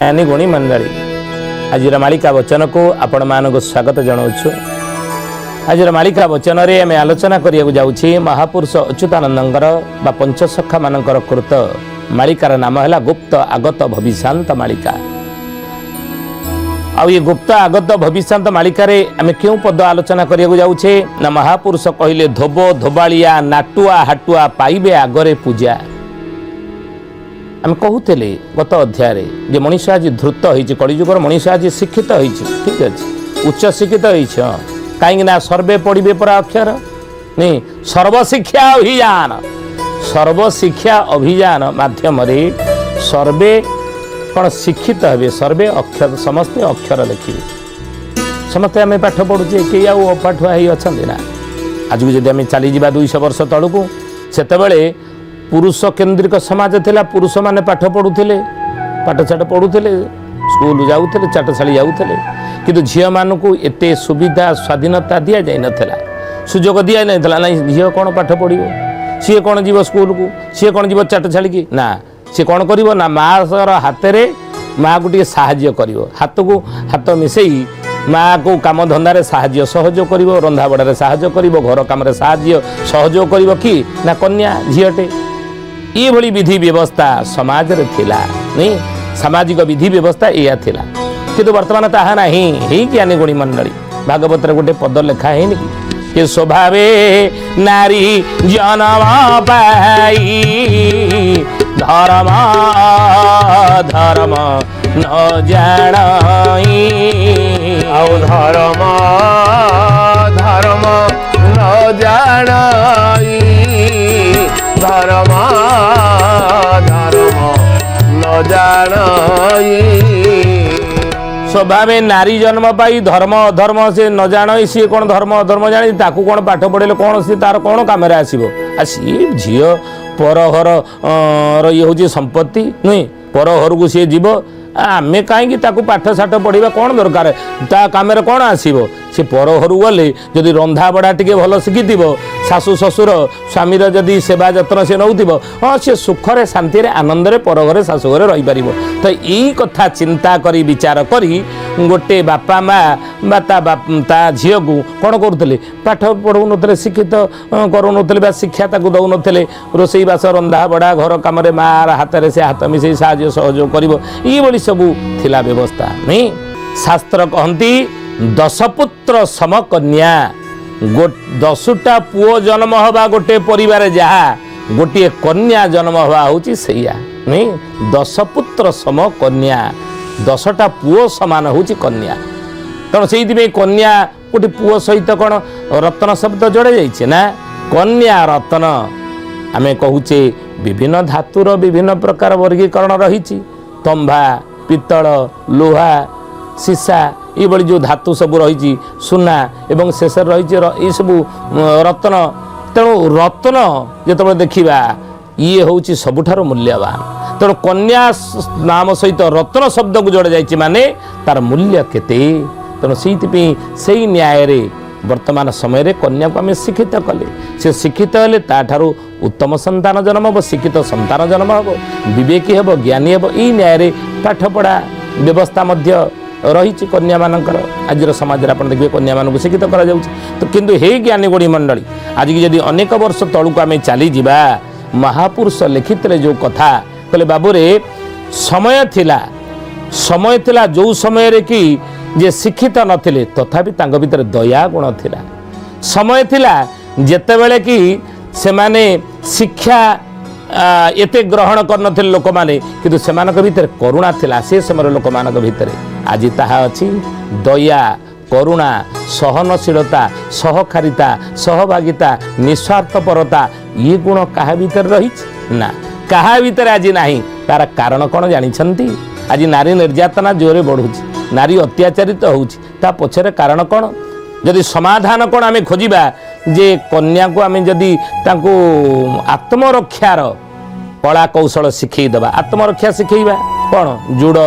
यानी गुणी मंडली आज मालिका वचन को आपण मानक स्वागत जनाऊँ। आज मालिका वचन रे आम आलोचना करिया जाउछि महापुरुष अच्युतानंदर बा पंचसखा मानकर कृत मालिकार नाम है गुप्त आगत भविष्यांत मालिका। आउ ये गुप्त आगत भविष्यांत मालिकार आम क्यों पद आलोचना करिया जाउछे ना महापुरुष कहले धोबो धोबालिया नाटुआ हाटुआ पाइबे आगरे पूजा। आम कहते गत अध्याय जे मनीष आज धृत होती कलिजुगर मनीष आज शिक्षित होती ठीक अच्छे उच्च शिक्षित होती कहीं सर्वे पढ़े परा अक्षर नहीं सर्वशिक्षा अभियान माध्यम सर्वे कौन शिक्षित हे सर्वे अक्षर समस्ते अक्षर लिखे समस्ते आम पाठ पढ़ुचे कई आपाठुआ अच्छा ना आज को जब आम चली 200 वर्ष तलू से पुरुष केन्द्रिक समाज थिला पुरुष माने पाठ पढ़ुले पाठशाठ पढ़ुले स्कूल जाऊले चाटशाली जाऊले किंतु झील मानक एते सुविधा स्वाधीनता दि जाई नथिला सुजोग दि जाई ना झील कौन पाठ पढ़ो सी कौन जीव स्कूल को सी कौन जीव चाटशाली की ना सी कौन कर ना माँ हाथ में माँ को साहाय्य कर हाथ को हाथ मिसई माँ को कम धंदारे साहाय्य सहयोग कर रंधा बड़े साहाय्य कर घर कम साहाय्य सहयोग कर कि ना कन्या झीटे ये भली विधि व्यवस्था समाज रे थिला नहीं सामाजिक विधि व्यवस्था या थिला किंतु वर्तमान ताहा नाही हे ज्ञानी गुणी मंडली भागवत रे गोटे पद लिखा है कि स्वभावे नारी जन्म पाई धर्म धर्म न जानाई आउ धर्म धर्म न जानाई धर्म धर्म न जानाई स्वभाव नारी जन्म पाई धर्म अधर्म से न जान सी कौन धर्म अधर्म जानी ताकू कौन पाठ पढ़े कौन सी तार कौन कम आसो सी झी परहर ये हूँ संपत्ति नुहे परहर को सी जीव आमे कहीं पाठ साठ पढ़ा कौन दरकार ता कम कौन आसो सी परहर गले जदि रंधा बड़ा टे भल शिखि शाशु ससुर स्वामीर जदि सेवा जत्न से नौ हाँ सी सुखरे शांति आनंद परघरे शाशुघरे रहीपर तो यही कथा चिंता करी विचार करी गोटे बापा माँ ता झी को कौन करुले पाठ पढ़ौ न शिक्षित करूँ शिक्षा दौ न रोसई बास रंधा बड़ा घर कम माँ हाथ से हाथ मिसई साहाय्य सहयोग कर सबू थिला व्यवस्था नहीं शास्त्र कहती 10 पुत्र सम कन्या 10टा पुओ जन्म हवा गोटे परिवार जहाँ गोटे कन्या जन्म हवा हूँ सैया नहीं 10 पुत्र सम कन्या 10टा पुओ सामान हूँ कन्या तेणु से कन्या गोटे पुओ सहित कौन रत्न शब्द जोड़ा जाइए ना कन्या रत्न आमे कहूचे विभिन्न धातुर विभिन्न प्रकार वर्गीकरण रही तंभा पित्तल लोहा सीसा ये बड़ी जो धातु सब रही सुना एवं शेष रही सब रत्न तेणु रत्न जो देखा ये हूँ सबुठार मूल्यवान तेणु कन्या नाम सहित रत्न शब्द को जोड़ा जाइए माने तार मूल्य केते तेणु से न्याय रे वर्तमान समय रे कन्या को आम शिक्षित कले से शिक्षित हेले ताठारू उत्तम संतान जन्म हम शिक्षित संतान जन्म हम विवेकी हम ज्ञानी हम ई न्याय रे पाठ पढ़ा व्यवस्था मध्य रही कन्या मानकर आज समाज आप देखिए कन्या मान शिक्षित करा तो किंतु हे ज्ञानी गुणी मंडली आज की जदि अनेक वर्ष तलू को आम चली जा महापुरुष लिखित जो कथा कहले बाबू रे समय थिला जो समय रे कि जे शिक्षित नथिले तथापि तांग भीतर दया गुण थिला समय थिला जेतेबेले कि से माने शिक्षा एते ग्रहण करनथिले लोक माने किंतु सेमानक भीतर करुणा थिला से समय लोक मानक भीतर आज ताहा अछि दया करुणा सहनशीलता सहकारिता सहभागिता निस्वार्थपरता ये गुण कहा भीतर रही ना कहा भीतर आज नाही तार कारण कौन जानी आज नारी निर्यातना जोरे बढ़ुची नारी अत्याचारित होउची ता पछरे कारण कौन जदि समाधान कौन आम खोजा जे कन्या को आम जदि तांको आत्मरक्षार कला कौशल शिखेदेवा आत्मरक्षा शिखेबा कौन जुड़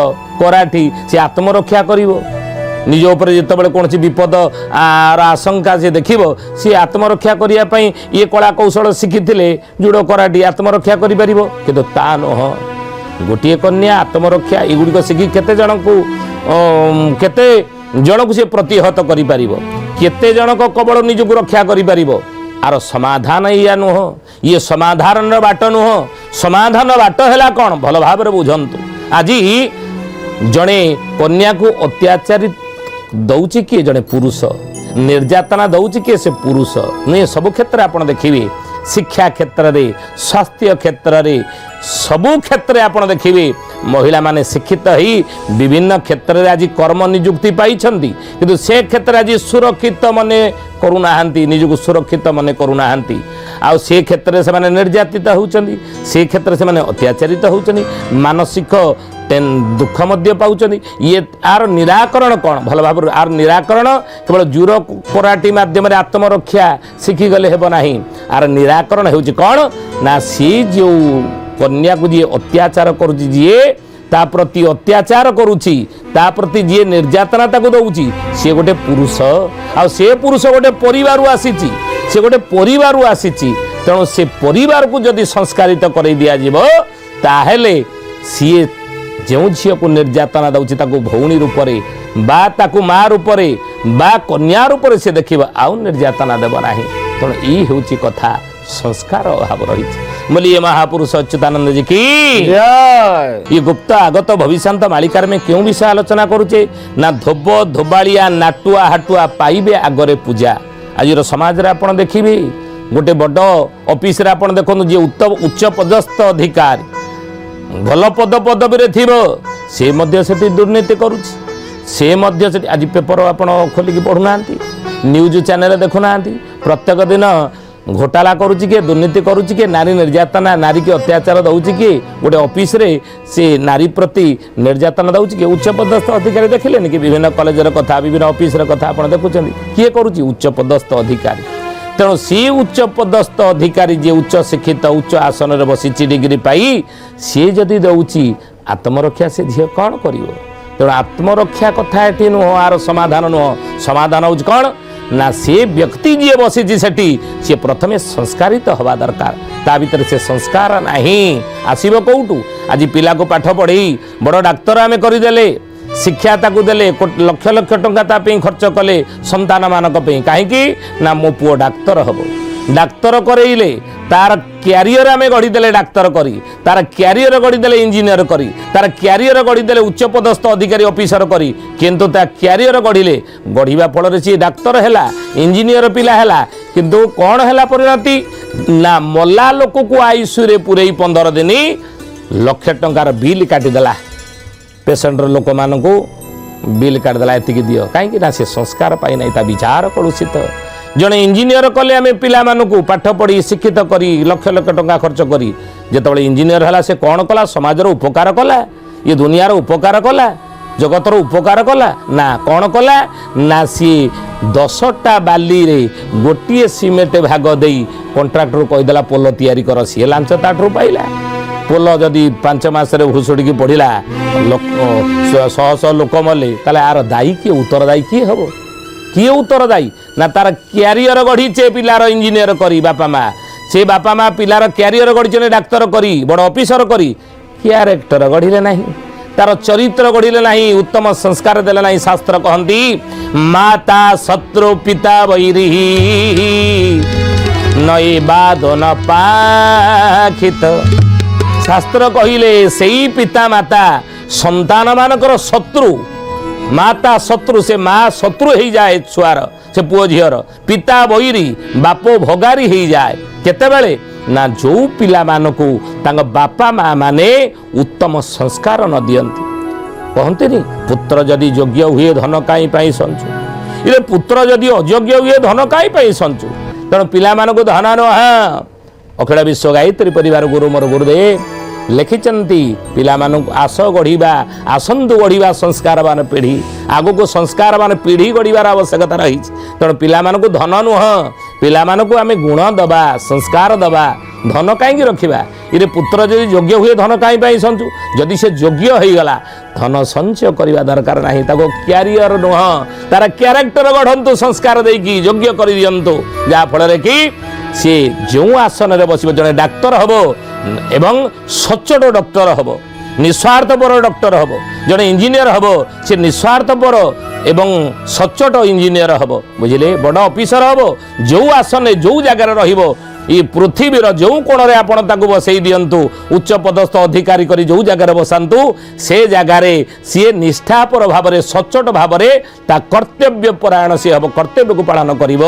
कराठी से आत्मरक्षा करिवो निज उपर जितेबाला कौन विपद आशंका से देखिबो सी आत्मरक्षा करने ये कला कौशल शिखी जुड़ कराटी आत्मरक्षा करिपरिबो किंतु ता नुह ଗୋଟିଏ କନ୍ୟା ଆତ୍ମରକ୍ଷା ଏଗୁଡ଼ିକ ଶିଖି କେତେ ଜଣକୁ ସେ ପ୍ରତିହତ କରିପାରିବ, କେତେ ଜଣକ କବଳ ନିଜକୁ ରକ୍ଷା କରିପାରିବ। ଆର ସମାଧାନ ଏଇଆ ନୁହଁ, ଇଏ ସମାଧାନର ବାଟ ନୁହଁ। ସମାଧାନ ବାଟ ହେଲା କ'ଣ ଭଲ ଭାବରେ ବୁଝନ୍ତୁ। ଆଜି ଜଣେ କନ୍ୟାକୁ ଅତ୍ୟାଚାରୀ ଦଉଛି କିଏ? ଜଣେ ପୁରୁଷ। ନିର୍ଯାତନା ଦଉଛି କିଏ? ସେ ପୁରୁଷ। ନୁହେଁ, ସବୁ କ୍ଷେତ୍ରରେ ଆପଣ ଦେଖିବେ, ଶିକ୍ଷା କ୍ଷେତ୍ରରେ, ସ୍ୱାସ୍ଥ୍ୟ କ୍ଷେତ୍ରରେ, ସବୁ କ୍ଷେତ୍ରରେ ଆପଣ ଦେଖିବେ ମହିଳାମାନେ ଶିକ୍ଷିତ ହୋଇ ବିଭିନ୍ନ କ୍ଷେତ୍ରରେ ଆଜି କର୍ମ ନିଯୁକ୍ତି ପାଇଛନ୍ତି, କିନ୍ତୁ ସେ କ୍ଷେତ୍ରରେ ଆଜି ସୁରକ୍ଷିତ ମନେ କରୁନାହାନ୍ତି, ନିଜକୁ ସୁରକ୍ଷିତ ମନେ କରୁନାହାନ୍ତି। ଆଉ ସେ କ୍ଷେତ୍ରରେ ସେମାନେ ନିର୍ଯାତିତ ହେଉଛନ୍ତି, ସେ କ୍ଷେତ୍ରରେ ସେମାନେ ଅତ୍ୟାଚାରିତ ହେଉଛନ୍ତି, ମାନସିକ ଦୁଃଖ ମଧ୍ୟ ପାଉଛନ୍ତି। ଆର ନିରାକରଣ କ'ଣ? ଭଲ ଭାବରେ ଆର ନିରାକରଣ କେବଳ ଜୁର କରାଟି ମାଧ୍ୟମରେ ଆତ୍ମରକ୍ଷା ଶିଖିଗଲେ ହେବ ନାହିଁ। ଆର ନିରାକରଣ ହେଉଛି କ'ଣ ନା, ସିଏ ଯେଉଁ କନ୍ୟାକୁ ଯିଏ ଅତ୍ୟାଚାର କରୁଛି, ଯିଏ ତା ପ୍ରତି ଅତ୍ୟାଚାର କରୁଛି, ତା ପ୍ରତି ଯିଏ ନିର୍ଯାତନା ତାକୁ ଦେଉଛି, ସିଏ ଗୋଟେ ପୁରୁଷ। ଆଉ ସେ ପୁରୁଷ ଗୋଟେ ପରିବାରରୁ ଆସିଛି, ସେ ଗୋଟେ ପରିବାରରୁ ଆସିଛି। ତେଣୁ ସେ ପରିବାରକୁ ଯଦି ସଂସ୍କାରିତ କରାଇ ଦିଆଯିବ, ତାହେଲେ ସିଏ ଯେଉଁ ଝିଅକୁ ନିର୍ଯାତନା ଦେଉଛି ତାକୁ ଭଉଣୀ ରୂପରେ ବା ତାକୁ ମା ରୂପରେ ବା କନ୍ୟା ରୂପରେ ସେ ଦେଖିବ, ଆଉ ନିର୍ଯାତନା ଦେବ ନାହିଁ। ତେଣୁ ଏଇ ହେଉଛି କଥା, ସଂସ୍କାର ଅଭାବ ରହିଛି ବୋଲି ये महापुरुष अच्युतानंद जी की जय। ये गुप्त आगत भविष्यांत मालिकार में क्यों विषय आलोचना करुचे ना धोब धोबाड़िया नाटुआ हाटुआ पाइबे आगरे पूजा। आज समाज रे आपण देखिबे गोटे बड़ ऑफिस रे आपण देखनु जे उच्च पदस्थ अधिकारी भल पदवी रे थिबो से मध्य सेठी दुर्नीति करूची, से मध्य सेठी आज पेपर आपण खोलिकी पढु नांती, न्यूज चैनल देखु नांती, प्रत्येक दिन घोटाला करुची के दुर्नीति करुची के नारी निर्यातना नारी के अत्याचार दउची के गोटे ऑफिस रे से नारी प्रति निर्यातना दउची के उच्च पदस्थ अधिकारी देखिलेनि कि विभिन्न कॉलेज रे कथा विभिन्न ऑफिस रे कथा आपण देखुचंदी किए करुची उच्च पदस्थ अधिकारी। तेणु सी उच्च पदस्थ अधिकारी जे उच्च शिक्षित उच्च आसन रे बसिची डिग्री पाई सी जदि दउची आत्मरक्षा से झियो कौन करिवो। तेणु आत्मरक्षा कथा एठी नुह, आर समाधान नुह। समाधान होउची कौन ना से व्यक्ति जी बसी सेठी सी प्रथमे संस्कारित हवा दरकार, ता भीतर से संस्कार नहीं आसीबो कोउटू। आज पिला को पाठ पढ़ी बड़ डाक्तर आमे करिदेले, शिक्षा ताकू देले, लक्ष लक्ष टंका ता पे खर्च कले संतान मानक पे, काहेकि ना मो पुओ डाक्तर हबो। डाक्तर करेइले तार क्यारियर आमे गढ़ीदेले डाक्तर करी, तार क्यारियर गढ़ीदेले इंजीनियर करी, तार क्यारियर गढ़ीदेले उच्च पदस्थ अधिकारी ऑफिसर करी, किंतु ता क्यारियर गढ़ीले गढ़ीबा फल सी डाक्तर हैला इंजीनियर पिला हैला, किंतु कौन हैला परिणति ना मल्ला लोक को आईसीयू रे पुरई 15 दिन लक्ष टंकार बिल काटिदेला, पेसेंटर लोक मानकू बिल काटिदेला, एतिकी दियो कहीं ना से संस्कार पाई नहीं, ता विचार कलुषित। जड़े इंजीनियर कले आम पिला मानकू पाठ पढ़ी शिक्षित करी लक्ष लक्ष टंका खर्च करी जिते इंजीनियर है से कौन कला समाजर उपकार कला, ये दुनियार उपकार कला, जगतर उपकार कला ना कौन कला ना सी 10टा बाली रे गोटे सीमेंट भाग दे कंट्राक्टर कहीदेला पोल तैयारी कर, सी लांच ताठू पाइला। पोल जदि 5 मास भुसुड़ी पढ़ला 100 लोक मले ताले आर दायी किए उत्तरदायी किए हम, किए उत्तरदायी ना तार क्यारियर गढ़ीचे पिलार इंजीनियर करी बापा माँ, से बापा माँ पिलार क्यारियर गढ़ी डाक्तर करी बड़ ऑफिसर करी, क्यारेक्टर गढ़िले नहीं, तार चरित्र गढ़िले नहीं, उत्तम संस्कार देले नहीं। शास्त्र कहती माता शत्रु पिता वैरी नई बाध न पाखित। शास्त्र कहिले सेई पिता माता संतान मानकर शत्रु, माता शत्रु से माँ शत्रु हो जाए छुआर से पुओ झीर, पिता वैरी बापो भगारी हो जाए केतेबेले ना जो पिला मानकू तांग बापा माँ माने उत्तम संस्कार न दियंती। कहते नहीं पुत्र जदि योग्य हुए धन काई पाई संचु, ये पुत्र जदि अयोग्य हुए धन काई पाई संचु। तेणु पिला मानकू धन नुह। अखिल विश्व गायत्री परिवार गुरु मोर गुरुदेव लिखिचंती पिला मानकू आस गढ़ीबा आसंतु गढ़ीबा संस्कारवान पीढ़ी, आगो को संस्कारवान पीढ़ी गढ़ीबार आवश्यकता रही। तेणु पिला मानकू धन नुह, पिला मानकू आमे गुण दबा संस्कार दबा, धन कहीं रखा। ये पुत्र जदि योग्य हुए धन कहीं संचु, जदि से योग्य हो गला धन संचय करने दरकार नहीं, ताको क्यारियर नुह तार क्यारेक्टर गढ़ंतु संस्कार देकी योग्य कर दियंतु, जहाँ फल कि सी जो आसन रे बसिबो जने डाक्तर हबो एवं सचोट डॉक्टर हबो, ନିସ୍ୱାର୍ଥପର ଡକ୍ଟର ହେବ, ଜଣେ ଇଞ୍ଜିନିୟର ହେବ ସେ ନିସ୍ୱାର୍ଥପର ଏବଂ ସଚ୍ଚୋଟ ଇଞ୍ଜିନିୟର ହେବ, ବୁଝିଲେ, ବଡ଼ ଅଫିସର ହେବ, ଯେଉଁ ଆସନରେ ଯେଉଁ ଜାଗାରେ ରହିବ ଏ ପୃଥିବୀର ଯେଉଁ କୋଣରେ ଆପଣ ତାକୁ ବସେଇ ଦିଅନ୍ତୁ, ଉଚ୍ଚ ପଦସ୍ଥ ଅଧିକାରୀ କରି ଯେଉଁ ଜାଗାରେ ବସାନ୍ତୁ, ସେ ଜାଗାରେ ସିଏ ନିଷ୍ଠାପର ଭାବରେ ସଚ୍ଚୋଟ ଭାବରେ ତା କର୍ତ୍ତବ୍ୟ ପରାୟଣ ସିଏ ହେବ, କର୍ତ୍ତବ୍ୟକୁ ପାଳନ କରିବ,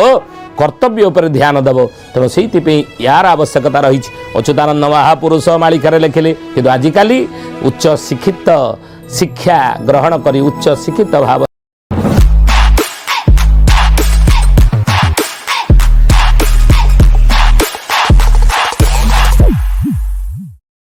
କର୍ତ୍ତବ୍ୟ ଉପରେ ଧ୍ୟାନ ଦେବ। ତେଣୁ ସେଇଥିପାଇଁ ୟାର ଆବଶ୍ୟକତା ରହିଛି। ଅଚ୍ୟୁତାନନ୍ଦ ମହାପୁରୁଷ ମାଳିକାରେ ଲେଖିଲେ, କିନ୍ତୁ ଆଜିକାଲି ଉଚ୍ଚ ଶିକ୍ଷିତ ଶିକ୍ଷା ଗ୍ରହଣ କରି ଉଚ୍ଚ ଶିକ୍ଷିତ ଭାବରେ